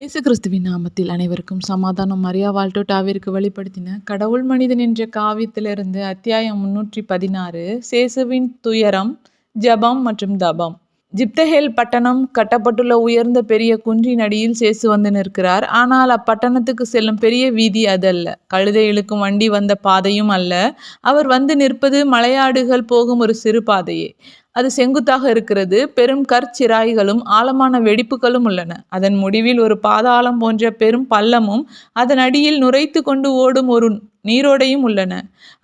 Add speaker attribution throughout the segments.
Speaker 1: இயேசு கிறிஸ்துவின் நாமத்தில் அனைவருக்கும் சமாதானம். மரியா வால்டோட்டாவிற்கு வெளிப்படுத்தின கடவுள் மனிதன் என்ற காவியத்திலிருந்து அத்தியாயம் 316. சேசுவின் துயரம், ஜபம் மற்றும் தபம். ஜிப்தஹேல் பட்டணம் கட்டப்பட்டுள்ள உயர்ந்த பெரிய குன்றின் அடியில் சேசு வந்து நிற்கிறார். ஆனால் அப்பட்டணத்துக்கு செல்லும் பெரிய வீதி அது அல்ல. கழுதை இழுக்கும் வண்டி வந்த பாதையும் அல்ல. அவர் வந்து நிற்பது மலையாடுகள் போகும் ஒரு சிறு பாதையே. அது செங்குத்தாக இருக்கிறது. பெரும் கற்சிராய்களும் ஆழமான வெடிப்புகளும் உள்ளன. அதன் முடிவில் ஒரு பாதாளம் போன்ற பெரும் பள்ளமும் அதன் அடியில் நுரைத்து கொண்டு ஓடும் ஒரு நீரோடையும் உள்ளன.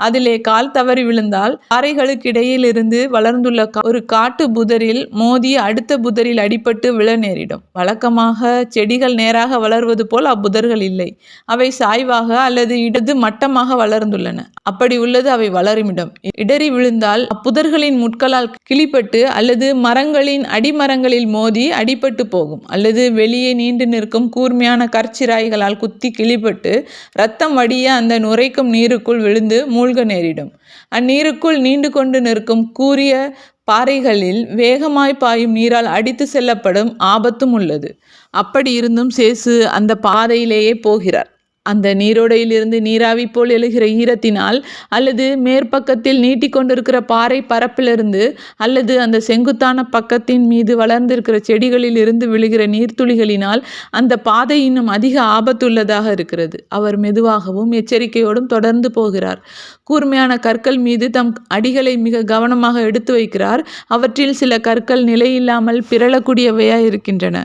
Speaker 1: அதிலே கால் தவறி விழுந்தால் பாறைகளுக்கு இடையில் இருந்து வளர்ந்துள்ள ஒரு காட்டு புதரில் மோதி அடுத்த புதரில் அடிபட்டு விழ நேரிடும். வழக்கமாக செடிகள் நேராக வளர்வது போல் அப்புதர்கள் இல்லை. அவை சாய்வாக அல்லது இடது மட்டமாக வளர்ந்துள்ளன. அப்படி உள்ளது அவை வளருமிடம். இடறி விழுந்தால் அப்புதர்களின் முட்களால் கிளிப்பட்டு அல்லது மரங்களின் அடிமரங்களில் மோதி அடிபட்டு போகும். அல்லது வெளியே நீண்டு நிற்கும் கூர்மையான கற்சிராய்களால் குத்தி கிளிப்பட்டு இரத்தம் வடிய அந்த நுரைக்கும் நீருக்குள் விழுந்து மூழ்க நேரிடும். அந்நீருக்குள் நீண்டு கொண்டு நிற்கும் கூரிய பாறைகளில் வேகமாய் பாயும் நீரால் அடித்து செல்லப்படும் ஆபத்தும் உள்ளது. அப்படி இருந்தும் சேசு அந்த பாதையிலேயே போகிறார். அந்த நீரோடையிலிருந்து நீராவி போல் எழுகிற ஈரத்தினால் அல்லது மேற்பக்கத்தில் நீட்டிக்கொண்டிருக்கிற பாறை பரப்பிலிருந்து அல்லது அந்த செங்குத்தான பக்கத்தின் மீது வளர்ந்திருக்கிற செடிகளில் இருந்து விழுகிற நீர்த்துளிகளினால் அந்த பாதை இன்னும் அதிக ஆபத்துள்ளதாக இருக்கிறது. அவர் மெதுவாகவும் எச்சரிக்கையோடும் தொடர்ந்து போகிறார். கூர்மையான கற்கள் மீது தம் அடிகளை மிக கவனமாக எடுத்து வைக்கிறார். அவற்றில் சில கற்கள் நிலையில்லாமல் பிறழக்கூடியவையாய் இருக்கின்றன.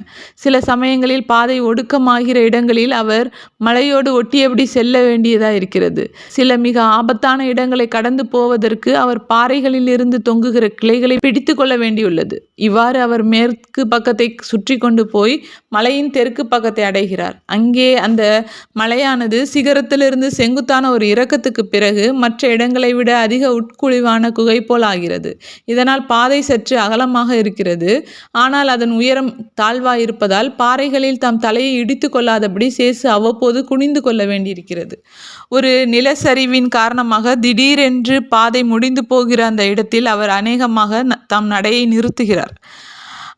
Speaker 1: சில சமயங்களில் பாதை ஒடுக்கமாகிற இடங்களில் அவர் மலையோடு ஒட்டியபடி செல்ல வேண்டியதாக இருக்கிறது. சில மிக ஆபத்தான இடங்களை கடந்து போவதற்கு அவர் பாறைகளில் இருந்து தொங்குகிற கிளைகளை பிடித்து கொள்ள வேண்டியுள்ளது. இவ்வாறு அவர் மேற்கு பக்கத்தை சுற்றி கொண்டு போய் மலையின் தெற்கு பக்கத்தை அடைகிறார். அங்கே அந்த மலையானது சிகரத்திலிருந்து செங்குத்தான ஒரு இறக்கத்துக்கு பிறகு மற்ற இடங்களை விட அதிக உட்குழிவான குகை போல் ஆகிறது. இதனால் பாதை சற்று அகலமாக இருக்கிறது. ஆனால் அதன் உயரம் தாழ்வாயிருப்பதால் பாறைகளில் தம் தலையை இடித்து கொள்ளாதபடி சேசு அவ்வப்போது குனிந்து கொள்ள வேண்டியிருக்கிறது. ஒரு நிலச்சரிவின் காரணமாக திடீரென்று பாதை முடிந்து போகிற அந்த இடத்தில் அவர் அநேகமாக தம் நடையை நிறுத்துகிறார்.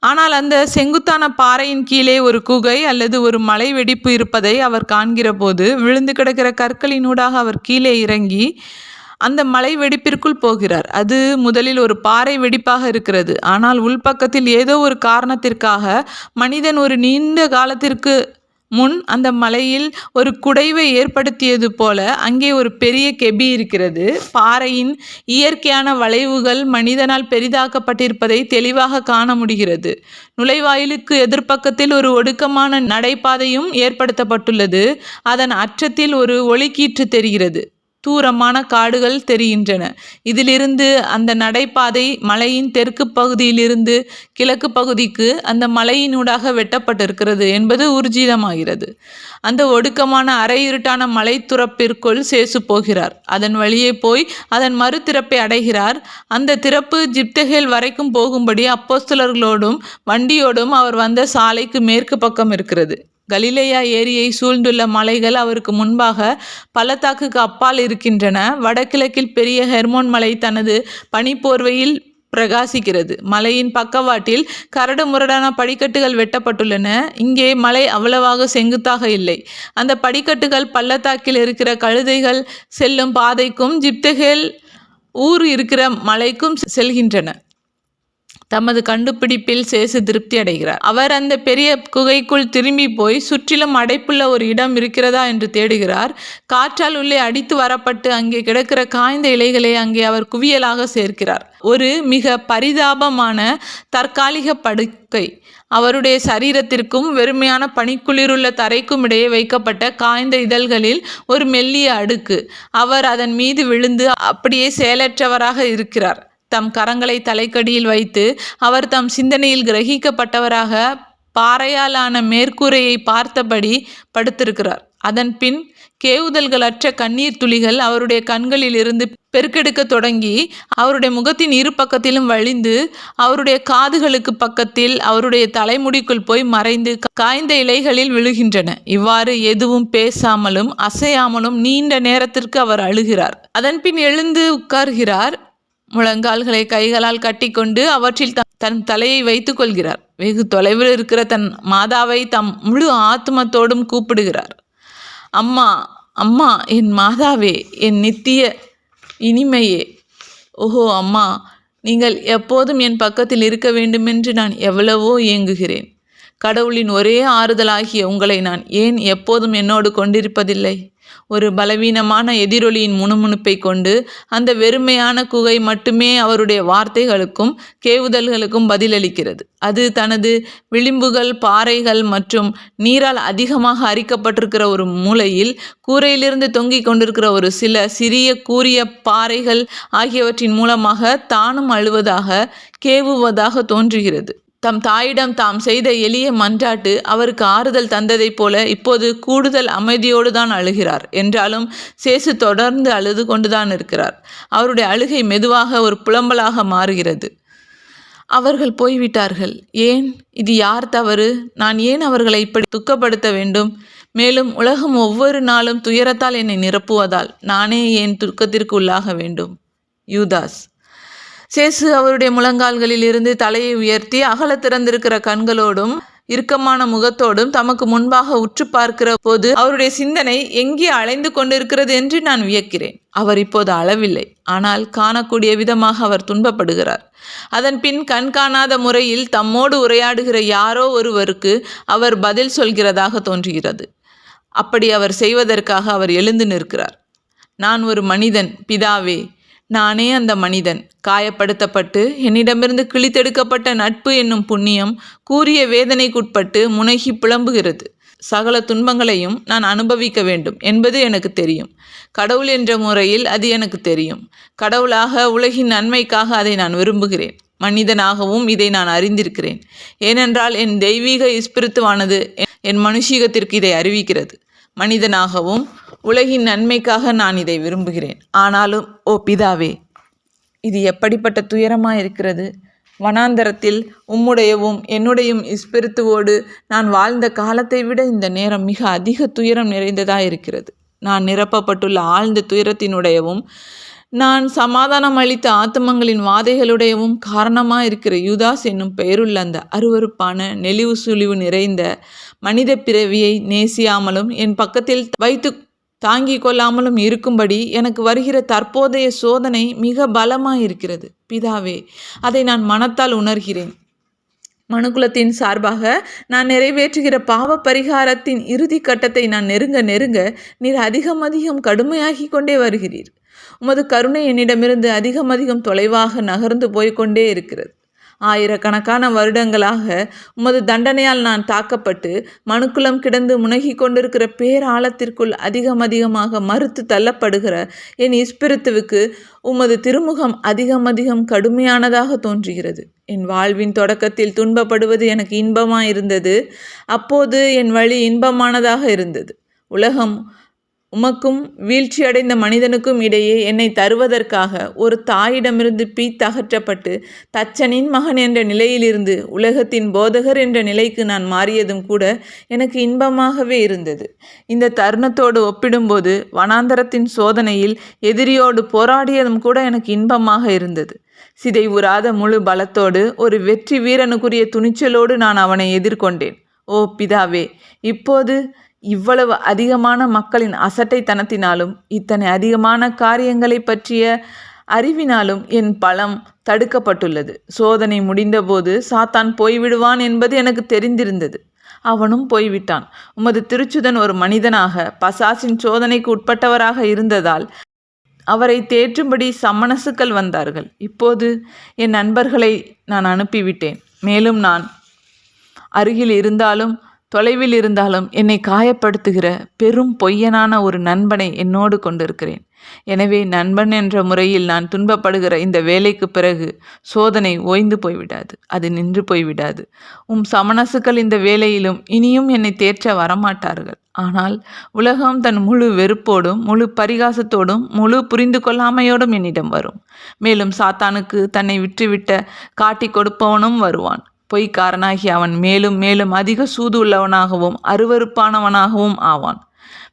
Speaker 1: ஆனால் அந்த செங்குத்தான பாறையின் கீழே ஒரு குகை அல்லது ஒரு மலை வெடிப்பு இருப்பதை அவர் காண்கிற போது விழுந்து கிடக்கிற கற்களினூடாக அவர் கீழே இறங்கி அந்த மலை வெடிப்பிற்குள் போகிறார். அது முதலில் ஒரு பாறை வெடிப்பாக இருக்கிறது. ஆனால் உள்பக்கத்தில் ஏதோ ஒரு காரணத்திற்காக மனிதன் ஒரு நீண்ட காலத்திற்கு முன் அந்த மலையில் ஒரு குடைவை ஏற்படுத்தியது போல அங்கே ஒரு பெரிய கெபி இருக்கிறது. பாறையின் இயற்கையான வளைவுகள் மனிதனால் பெரிதாக்கப்பட்டிருப்பதை தெளிவாக காண முடிகிறது. நுழைவாயிலுக்கு எதிர்ப்பக்கத்தில் ஒரு ஒடுக்கமான நடைபாதையும் ஏற்படுத்தப்பட்டுள்ளது. அதன் அற்றத்தில் ஒரு ஒளிக்கீற்று தெரிகிறது. தூரமான காடுகள் தெரிகின்றன. இதிலிருந்து அந்த நடைபாதை மலையின் தெற்கு பகுதியிலிருந்து கிழக்கு பகுதிக்கு அந்த மலையினூடாக வெட்டப்பட்டிருக்கிறது என்பது ஊர்ஜிதமாகிறது. அந்த ஒடுக்கமான அரை இருட்டான மலை துறப்பிற்குள் சேசு போகிறார். அதன் வழியே போய் அதன் மறு திறப்பை அடைகிறார். அந்த திறப்பு ஜிப்தஹேல் வரைக்கும் போகும்படி அப்போஸ்தலர்களோடும் வண்டியோடும் அவர் வந்த சாலைக்கு மேற்கு பக்கம் இருக்கிறது. கலிலேயா ஏரியை சூழ்ந்துள்ள மலைகள் அவருக்கு முன்பாக பள்ளத்தாக்குக்கு அப்பால் இருக்கின்றன. வடகிழக்கில் பெரிய ஹெர்மோன் மலை தனது பனிப்போர்வையில் பிரகாசிக்கிறது. மலையின் பக்கவாட்டில் கரடு முரடான படிக்கட்டுகள் வெட்டப்பட்டுள்ளன. இங்கே மலை அவ்வளவாக செங்குத்தாக இல்லை. அந்த படிக்கட்டுகள் பள்ளத்தாக்கில் இருக்கிற கழுதைகள் செல்லும் பாதைக்கும் ஜிப்தஹேல் ஊர் இருக்கிற மலைக்கும் செல்கின்றன. தமது கண்டுபிடிப்பில் சேசு திருப்தி அடைகிறார். அவர் அந்த பெரிய குகைக்குள் திரும்பி போய் சுற்றிலும் அடைப்புள்ள ஒரு இடம் இருக்கிறதா என்று தேடுகிறார். காற்றால் உள்ளே அடித்து வரப்பட்டு அங்கே கிடக்கிற காய்ந்த இலைகளை அங்கே அவர் குவியலாக சேர்க்கிறார். ஒரு மிக பரிதாபமான தற்காலிக படுக்கை. அவருடைய சரீரத்திற்கும் வெறுமையான பனிக்குளிருள்ள தரைக்கும் இடையே வைக்கப்பட்ட காய்ந்த இதழ்களில் ஒரு மெல்லிய அடுக்கு. அவர் அதன் மீது விழுந்து அப்படியே செயலற்றவராக இருக்கிறார். தம் கரங்களை தலைக்கடியில் வைத்து அவர் தம் சிந்தனையில் கிரகிக்கப்பட்டவராக பாறையாலான மேற்கூரையை பார்த்தபடி படுத்திருக்கிறார். அதன் பின் கேவுதல்களற்ற கண்ணீர் துளிகள் அவருடைய கண்களில் இருந்து பெருக்கெடுக்க தொடங்கி அவருடைய முகத்தின் இரு பக்கத்திலும் வழிந்து அவருடைய காதுகளுக்கு பக்கத்தில் அவருடைய தலைமுடிக்குள் போய் மறைந்து காய்ந்த இலைகளில் விழுகின்றன. இவ்வாறு எதுவும் பேசாமலும் அசையாமலும் நீண்ட நேரத்திற்கு அவர் அழுகிறார். அதன் பின் எழுந்து உட்கார்கிறார். முழங்கால்களை கைகளால் கட்டிக்கொண்டு அவற்றில் தன் தலையை வைத்துக் கொள்கிறார். வெகு தொலைவில் இருக்கிற தன் மாதாவை தம் முழு ஆத்மத்தோடும் கூப்பிடுகிறார். அம்மா, அம்மா, என் மாதாவே, என் நித்திய இனிமையே, ஓஹோ அம்மா, நீங்கள் எப்போதும் என் பக்கத்தில் இருக்க வேண்டுமென்று நான் எவ்வளவோ ஏங்குகிறேன். கடவுளின் ஒரே ஆறுதலாகிய உங்களை நான் ஏன் எப்போதும் என்னோடு கொண்டிருப்பதில்லை? ஒரு பலவீனமான எதிரொலியின் முணுமுணுப்பை கொண்டு அந்த வெறுமையான குகை மட்டுமே அவருடைய வார்த்தைகளுக்கும் கேவுதல்களுக்கும் பதிலளிக்கிறது. அது தனது விளிம்புகள், பாறைகள் மற்றும் நீரால் அதிகமாக அரிக்கப்பட்டிருக்கிற ஒரு மூலையில் கூரையிலிருந்து தொங்கிக் கொண்டிருக்கிற ஒரு சில சிறிய கூரிய பாறைகள் ஆகியவற்றின் மூலமாக தானும் அழுவதாக, கேவுவதாக தோன்றுகிறது. தம் தாயிடம் தாம் செய்த எளிய மன்றாட்டு அவருக்கு ஆறுதல் தந்ததைப் போல இப்போது கூடுதல் அமைதியோடு தான் அழுகிறார். என்றாலும் சேசு தொடர்ந்து அழுது கொண்டுதான் இருக்கிறார். அவருடைய அழுகை மெதுவாக ஒரு புலம்பலாக மாறுகிறது. அவர்கள் போய்விட்டார்கள். ஏன்? இது யார் தவறு? நான் ஏன் அவர்களை இப்படி துக்கப்படுத்த வேண்டும்? மேலும் உலகம் ஒவ்வொரு நாளும் துயரத்தால் என்னை நிரப்புவதால் நானே ஏன் துக்கத்திற்கு உள்ளாக வேண்டும்? யூதாஸ். சேசு அவருடைய முழங்கால்களில் இருந்து தலையை உயர்த்தி அகல திறந்திருக்கிற கண்களோடும் இறுக்கமான முகத்தோடும் தமக்கு முன்பாக உற்று பார்க்கிற போது அவருடைய சிந்தனை எங்கே அலைந்து கொண்டிருக்கிறது என்று நான் வியக்கிறேன். அவர் இப்போது அளவில்லை, ஆனால் காணக்கூடிய விதமாக அவர் துன்பப்படுகிறார். அதன் பின் கண் காணாத முறையில் தம்மோடு உரையாடுகிற யாரோ ஒருவருக்கு அவர் பதில் சொல்கிறதாக தோன்றுகிறது. அப்படி அவர் செய்வதற்காக அவர் எழுந்து நிற்கிறார். நான் ஒரு மனிதன் பிதாவே, நானே அந்த மனிதன். காயப்படுத்தப்பட்டு என்னிடமிருந்து கிழித்தெடுக்கப்பட்ட நட்பு என்னும் புண்ணியம் கூரிய வேதனைக்குட்பட்டு முனகி புலம்புகிறது. சகல துன்பங்களையும் நான் அனுபவிக்க வேண்டும் என்பது எனக்கு தெரியும். கடவுள் என்ற முறையில் அது எனக்கு தெரியும். கடவுளாக உலகின் நன்மைக்காக அதை நான் விரும்புகிறேன். மனிதனாகவும் இதை நான் அறிந்திருக்கிறேன். ஏனென்றால் என் தெய்வீக இஸ்பிரித்துவானது என் மனுஷீகத்திற்கு இதை அறிவிக்கிறது. மனிதனாகவும் உலகின் நன்மைக்காக நான் இதை விரும்புகிறேன். ஆனாலும் ஓ பிதாவே, இது எப்படிப்பட்ட துயரமாக இருக்கிறது! வனாந்தரத்தில் உம்முடையவும் என்னுடையும் இஸ்பிரித்துவோடு நான் வாழ்ந்த காலத்தை விட இந்த நேரம் மிக அதிக துயரம் நிறைந்ததாக இருக்கிறது. நான் நிரப்பப்பட்டுள்ள ஆழ்ந்த துயரத்தினுடையவும் நான் சமாதானம் அளித்த ஆத்துமங்களின் வாதைகளுடையவும் காரணமாக இருக்கிற யூதாஸ் என்னும் பெயருள்ள அந்த அருவருப்பான நெளிவு சுழிவு நிறைந்த மனித பிறவியை நேசியாமலும் என் பக்கத்தில் வைத்து தாங்கிக் கொள்ளாமலும் இருக்கும்படி எனக்கு வருகிற தற்போதைய சோதனை மிக பலமாயிருக்கிறது. பிதாவே, அதை நான் மனத்தால் உணர்கிறேன். மனுக்குலத்தின் சார்பாக நான் நிறைவேற்றுகிற பாவ பரிகாரத்தின் இறுதி கட்டத்தை நான் நெருங்க நெருங்க நீர் அதிகம் கடுமையாகி கொண்டே வருகிறீர். உமது கருணை என்னிடமிருந்து அதிகம் தொலைவாக நகர்ந்து போய்கொண்டே இருக்கிறது. ஆயிரக்கணக்கான வருடங்களாக உமது தண்டனையால் நான் தாக்கப்பட்டு மனுக்குலம் கிடந்து முனகி கொண்டிருக்கிற பேராழத்திற்குள் அதிகமாக மறுத்து தள்ளப்படுகிற என் இஸ்பிரித்துவுக்கு உமது திருமுகம் அதிகம் கடுமையானதாக தோன்றுகிறது. என் வாழ்வின் தொடக்கத்தில் துன்பப்படுவது எனக்கு இன்பமாயிருந்தது. அப்போது என் வழி இன்பமானதாக இருந்தது. உலகம் உமக்கும் வீழ்ச்சியடைந்த மனிதனுக்கும் இடையே என்னை தருவதற்காக ஒரு தாயிடமிருந்து பீத்தகற்றப்பட்டு தச்சனின் மகன் என்ற நிலையிலிருந்து உலகத்தின் போதகர் என்ற நிலைக்கு நான் மாறியதும் கூட எனக்கு இன்பமாகவே இருந்தது. இந்த தருணத்தோடு ஒப்பிடும்போது வனாந்தரத்தின் சோதனையில் எதிரியோடு போராடியதும் கூட எனக்கு இன்பமாக இருந்தது. சிதைவுறாத முழு பலத்தோடு ஒரு வெற்றி வீரனுக்குரிய துணிச்சலோடு நான் அவனை எதிர்கொண்டேன். ஓ பிதாவே, இப்போது இவ்வளவு அதிகமான மக்களின் அசட்டைத்தனத்தினாலும் இத்தனை அதிகமான காரியங்களை பற்றிய அறிவினாலும் என் பலம் தடுக்கப்பட்டுள்ளது. சோதனை முடிந்தபோது சாத்தான் போய்விடுவான் என்பது எனக்கு தெரிந்திருந்தது. அவனும் போய்விட்டான். உமது திருச்சுதன் ஒரு மனிதனாக பசாசின் சோதனைக்கு உட்பட்டவராக இருந்ததால் அவரை தேற்றும்படி சம்மனசுக்கள் வந்தார்கள். இப்போது என் நண்பர்களை நான் அனுப்பிவிட்டேன். மேலும் நான் அருகில் இருந்தாலும் தொலைவில் இருந்தாலும் என்னை காயப்படுத்துகிற பெரும் பொய்யனான ஒரு நண்பனை என்னோடு கொண்டிருக்கிறேன். எனவே நண்பன் என்ற முறையில் நான் துன்பப்படுகிற இந்த வேலைக்கு பிறகு சோதனை ஓய்ந்து போய்விடாது, அது நின்று போய்விடாது. சமணசுக்கள் இந்த வேலையிலும் இனியும் என்னை தேற்ற வரமாட்டார்கள். ஆனால் உலகம் தன் முழு வெறுப்போடும் முழு பரிகாசத்தோடும் முழு புரிந்து கொள்ளாமையோடும் என்னிடம் வரும். மேலும் சாத்தானுக்கு தன்னை விற்றுவிட்ட காட்டி கொடுப்பவனும் வருவான். பொய்க்காரனாகி அவன் மேலும் அதிக சூது உள்ளவனாகவும் அருவருப்பானவனாகவும் ஆவான்.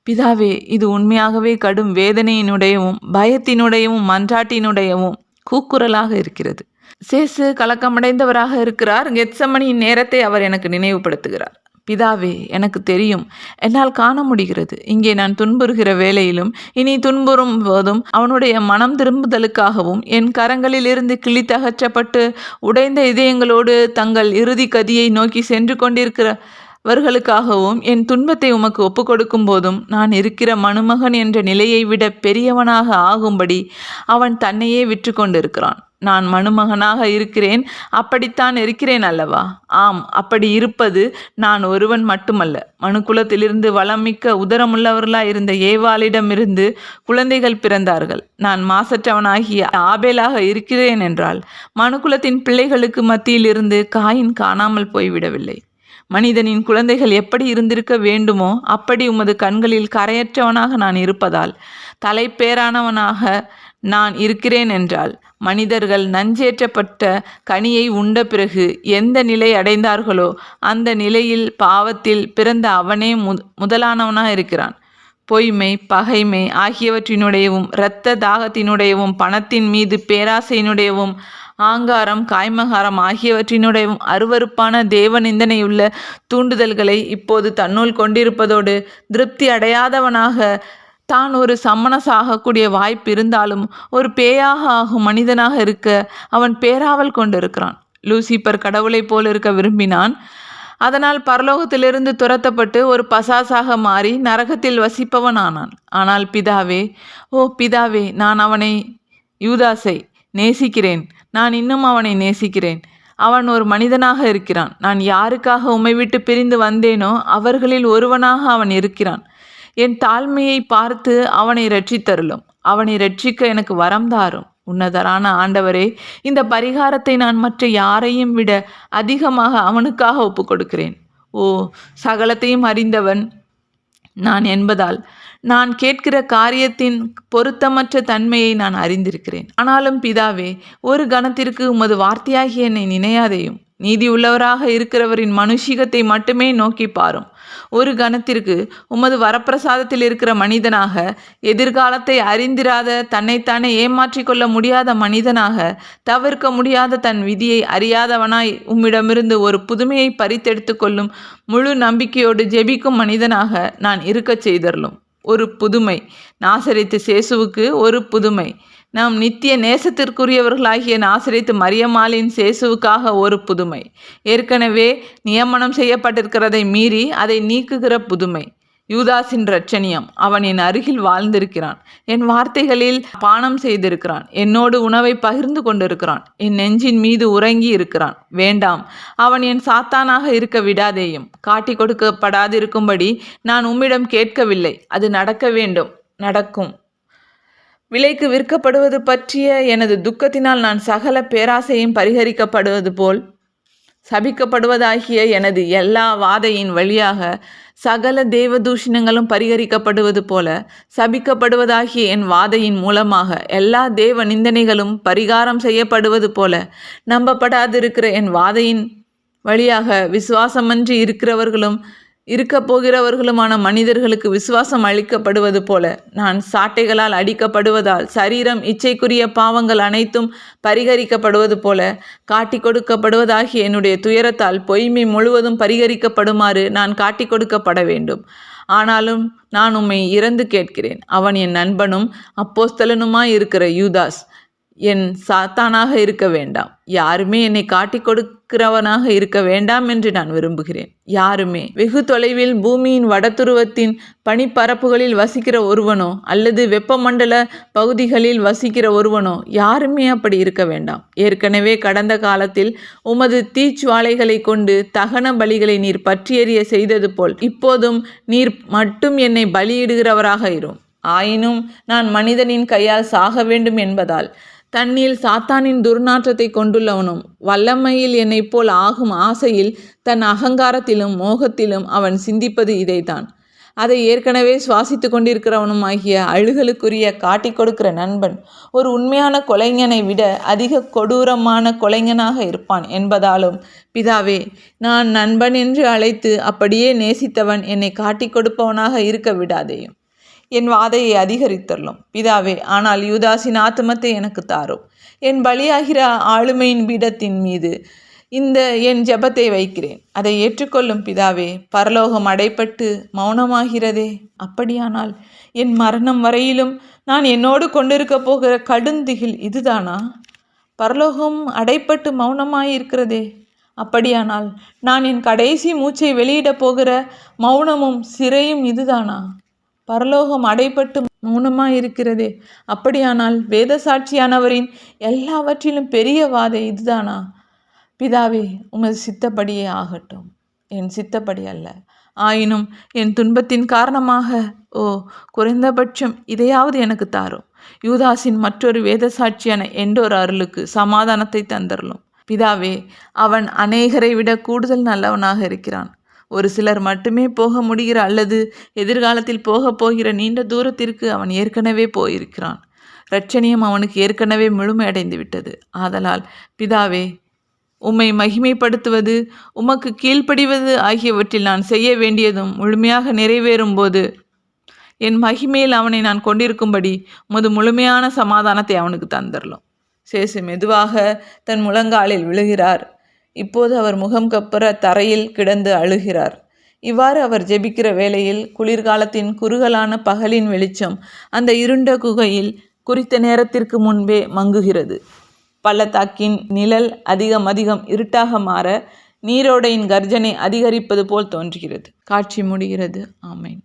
Speaker 1: பிதாவே, இது உண்மையாகவே கடும் வேதனையினுடையவும் பயத்தினுடையவும் மன்றாட்டினுடையவும் கூக்குரலாக இருக்கிறது. சேசு கலக்கமடைந்தவராக இருக்கிறார். கெத்சமனியின் நேரத்தை அவர் எனக்கு நினைவுபடுத்துகிறார். பிதாவே, எனக்கு தெரியும், என்னால் காண முடிகிறது. இங்கே நான் துன்புறுகிற வேளையிலும் இனி துன்புறும் போதும் அவனுடைய மனம் திரும்புதலுக்காகவும் என் கரங்களிலிருந்து கிழித்தகற்றப்பட்டு உடைந்த இதயங்களோடு தங்கள் இறுதி கதியை நோக்கி சென்று கொண்டிருக்கிறவர்களுக்காகவும் என் துன்பத்தை உமக்கு ஒப்பு கொடுக்கும் போதும் நான் இருக்கிற மணுமகன் என்ற நிலையை விட பெரியவனாக ஆகும்படி அவன் தன்னையே விற்று கொண்டிருக்கிறான். நான் மணுமகனாக இருக்கிறேன், அப்படித்தான் இருக்கிறேன் அல்லவா? ஆம், அப்படி இருப்பது நான் ஒருவன் மட்டுமல்ல. மனுக்குலத்திலிருந்து வளமிக்க உதரமுள்ளவர்களாய் இருந்த ஏவாளிடமிருந்து குழந்தைகள் பிறந்தார்கள். நான் மாசற்றவனாகிய ஆபேலாக இருக்கிறேன் என்றால் மனுக்குலத்தின் பிள்ளைகளுக்கு மத்தியிலிருந்து காயின் காணாமல் போய்விடவில்லை. மனிதனின் குழந்தைகள் எப்படி இருந்திருக்க வேண்டுமோ அப்படி உமது கண்களில் கரையற்றவனாக நான் இருப்பதால் தலைப்பேரானவனாக நான் இருக்கிறேன் என்றால் மனிதர்கள் நஞ்சேற்றப்பட்ட கனியை உண்ட பிறகு எந்த நிலை அடைந்தார்களோ அந்த நிலையில் பாவத்தில் பிறந்த அவனே முதலானவனாக இருக்கிறான். பொய்மை, பகைமை ஆகியவற்றினுடையவும் இரத்த தாகத்தினுடையவும் பணத்தின் மீது பேராசையினுடையவும் ஆங்காரம், காய்மகாரம் ஆகியவற்றினுடையவும் அருவருப்பான தேவ நிந்தனையுள்ள தூண்டுதல்களை இப்போது தன்னுள் கொண்டிருப்பதோடு திருப்தி அடையாதவனாக தான் ஒரு சம்மனசாகக்கூடிய வாய்ப்பு இருந்தாலும் ஒரு பேயாக ஆகும் மனிதனாக இருக்க அவன் பேராவல் கொண்டிருக்கிறான். லூசிபர் கடவுளைப் போல் இருக்க விரும்பினான். அதனால் பரலோகத்திலிருந்து துரத்தப்பட்டு ஒரு பசாசாக மாறி நரகத்தில் வசிப்பவன் ஆனான். ஆனால் பிதாவே, ஓ பிதாவே, நான் அவனை, யூதாசை நேசிக்கிறேன். நான் இன்னும் அவனை நேசிக்கிறேன். அவன் ஒரு மனிதனாக இருக்கிறான். நான் யாருக்காக உம்மை விட்டு பிரிந்து வந்தேனோ அவர்களில் ஒருவனாக அவன் இருக்கிறான். என் தாழ்மையை பார்த்து அவனை இரட்சித்தருளும். அவனை இரட்சிக்க எனக்கு வரம் தாரும். உன்னதரான ஆண்டவரே, இந்த பரிகாரத்தை நான் மற்ற யாரையும் விட அதிகமாக அவனுக்காக ஒப்பு கொடுக்கிறேன். ஓ, சகலத்தையும் அறிந்தவன் நான் என்பதால் நான் கேட்கிற காரியத்தின் பொருத்தமற்ற தன்மையை நான் அறிந்திருக்கிறேன். ஆனாலும் பிதாவே, ஒரு கணத்திற்கு உமது வார்த்தையாகி என்னை நினையாதேயும். நீதி உள்ளவராக இருக்கிறவரின் மனுஷிகத்தை மட்டுமே நோக்கி பாரும். ஒரு கணத்திற்கு உமது வரப்பிரசாதத்தில் இருக்கிற மனிதனாக, எதிர்காலத்தை அறிந்திராத, தன்னைத்தானே ஏமாற்றிக்கொள்ள முடியாத மனிதனாக, தவிர்க்க முடியாத தன் விதியை அறியாதவனாய் உம்மிடமிருந்து ஒரு புதுமையை பறித்தெடுத்து கொள்ளும் முழு நம்பிக்கையோடு ஜெபிக்கும் மனிதனாக நான் இருக்கச் செய்தருளும். ஒரு புதுமை, நாசரேத்து சேசுவுக்கு ஒரு புதுமை. நாம் நித்திய நேசத்திற்குரியவர்களாகிய நாசரேத்து மரியம்மாளின் சேசுவுக்காக ஒரு புதுமை. ஏற்கனவே நியமனம் செய்யப்பட்டிருக்கிறதை மீறி அதை நீக்குகிற புதுமை. யூதாஸின் இரட்சணியம். அவன் என் அருகில் வாழ்ந்திருக்கிறான். என் வார்த்தைகளில் பானம் செய்திருக்கிறான். என்னோடு உணவை பகிர்ந்து கொண்டிருக்கிறான். என் நெஞ்சின் மீது உறங்கி இருக்கிறான். வேண்டாம், அவன் என் சாத்தானாக இருக்க விடாதேயும். காட்டி கொடுக்கப்படாதிருக்கும்படி நான் உம்மிடம் கேட்கவில்லை. அது நடக்க வேண்டும், நடக்கும். விலைக்கு விற்கப்படுவது பற்றிய எனது துக்கத்தினால் நான் சகல பேராசையும் பரிகரிக்கப்படுவது போல் சபிக்கப்படுவதாகிய எனது எல்லா வாதையின் வழியாக சகல தேவதூஷணங்களும் பரிகரிக்கப்படுவது போல சபிக்கப்படுவதாகிய என் வாதையின் மூலமாக எல்லா தேவ நிந்தனைகளும் பரிகாரம் செய்யப்படுவது போல நம்பப்படாதிருக்கிற என் வாதையின் வழியாக விசுவாசமன்றி இருக்கிறவர்களும் இருக்க போகிறவர்களுமான மனிதர்களுக்கு விசுவாசம் அளிக்கப்படுவது போல நான் சாட்டைகளால் அடிக்கப்படுவதால் சரீரம் இச்சைக்குரிய பாவங்கள் அனைத்தும் பரிகரிக்கப்படுவது போல காட்டி கொடுக்கப்படுவதாகிய என்னுடைய துயரத்தால் பொய்மை முழுவதும் பரிகரிக்கப்படுமாறு நான் காட்டி கொடுக்கப்பட வேண்டும். ஆனாலும் நான் உம்மை இறந்து கேட்கிறேன். அவன் என் நண்பனும் அப்போஸ்தலனுமாய் இருக்கிற யூதாஸ் என் சாத்தானாக இருக்க வேண்டாம். யாருமே என்னை காட்டி கொடுக்கிறவனாக இருக்க வேண்டாம் என்று நான் விரும்புகிறேன். யாருமே. வெகு தொலைவில் பூமியின் வடதுருவத்தின் பனிப்பரப்புகளில் வசிக்கிற ஒருவனோ அல்லது வெப்பமண்டல பகுதிகளில் வசிக்கிற ஒருவனோ யாருமே அப்படி இருக்க வேண்டாம். ஏற்கனவே கடந்த காலத்தில் உமது தீச்சுவாலைகளை கொண்டு தகன பலிகளை நீர் பற்றியெறிய செய்தது போல் இப்போதும் நீர் மட்டும் என்னை பலியிடுகிறவராக இரும். ஆயினும் நான் மனிதனின் கையால் சாக வேண்டும் என்பதால் தன்னில் சாத்தானின் துர்நாற்றத்தை கொண்டுள்ளவனும் வல்லமையில் என்னைப் போல் ஆகும் ஆசையில் தன் அகங்காரத்திலும் மோகத்திலும் அவன் சிந்திப்பது இதைத்தான். அதை ஏற்கனவே சுவாசித்து கொண்டிருக்கிறவனும் ஆகிய அழுகலுக்குரிய காட்டி கொடுக்கிற நண்பன் ஒரு உண்மையான கொலைஞனை விட அதிக கொடூரமான கொலைஞனாக இருப்பான் என்பதாலும் பிதாவே, நான் நண்பன் என்று அழைத்து அப்படியே நேசித்தவன் என்னை காட்டி கொடுப்பவனாக இருக்க விடாதேயும். என் வாதையை அதிகரித்தரலும் பிதாவே. ஆனால் யூதாஸின் ஆத்துமத்தை எனக்கு தாரும். என் பலியாகிற ஆளுமையின் பீடத்தின் மீது இந்த என் ஜெபத்தை வைக்கிறேன். அதை ஏற்றுக்கொள்ளும் பிதாவே. பரலோகம் அடைப்பட்டு மௌனமாகிறதே. அப்படியானால் என் மரணம் வரையிலும் நான் என்னோடு கொண்டிருக்க போகிற கடுந்திகில் இதுதானா? பரலோகம் அடைப்பட்டு மௌனமாயிருக்கிறதே. அப்படியானால் நான் என் கடைசி மூச்சை வெளியிடப் போகிற மௌனமும் சிறையும் இதுதானா? பரலோகம் அடைப்பட்டு மௌனமாயிருக்கிறதே. அப்படியானால் வேத சாட்சியானவரின் எல்லாவற்றிலும் பெரிய வாதை இதுதானா? பிதாவே, உமது சித்தப்படியே ஆகட்டும், என் சித்தப்படி அல்ல. ஆயினும் என் துன்பத்தின் காரணமாக குறைந்தபட்சம் இதையாவது எனக்கு தாரும். யூதாஸின் மற்றொரு வேத சாட்சியான எண்டோர் அருளுக்கு சமாதானத்தை தந்தரலும். பிதாவே, அவன் அநேகரை விட கூடுதல் நல்லவனாக இருக்கிறான். ஒரு சிலர் மட்டுமே போக முடிகிற அல்லது எதிர்காலத்தில் போகப் போகிற நீண்ட தூரத்திற்கு அவன் ஏற்கனவே போயிருக்கிறான். இரட்சணியம் அவனுக்கு ஏற்கனவே முழுமையடைந்து விட்டது. ஆதலால் பிதாவே, உம்மை மகிமைப்படுத்துவது, உமக்கு கீழ்ப்படிவது ஆகியவற்றில் நான் செய்ய வேண்டியதும் முழுமையாக நிறைவேறும் போது என் மகிமையில் அவனை நான் கொண்டிருக்கும்படி உமது முழுமையான சமாதானத்தை அவனுக்கு தந்தரலும். சேசு மெதுவாக தன் முழங்காலில் விழுகிறார். இப்போது அவர் முகம் கப்புற தரையில் கிடந்து அழுகிறார். இவ்வாறு அவர் ஜெபிக்கிற வேளையில் குளிர்காலத்தின் குறுகலான பகலின் வெளிச்சம் அந்த இருண்ட குகையில் குறித்த நேரத்திற்கு முன்பே மங்குகிறது. பள்ளத்தாக்கின் நிழல் அதிகம் இருட்டாக மாற நீரோடையின் கர்ஜனை அதிகரிப்பது போல் தோன்றுகிறது. காட்சி முடிகிறது. ஆமென்.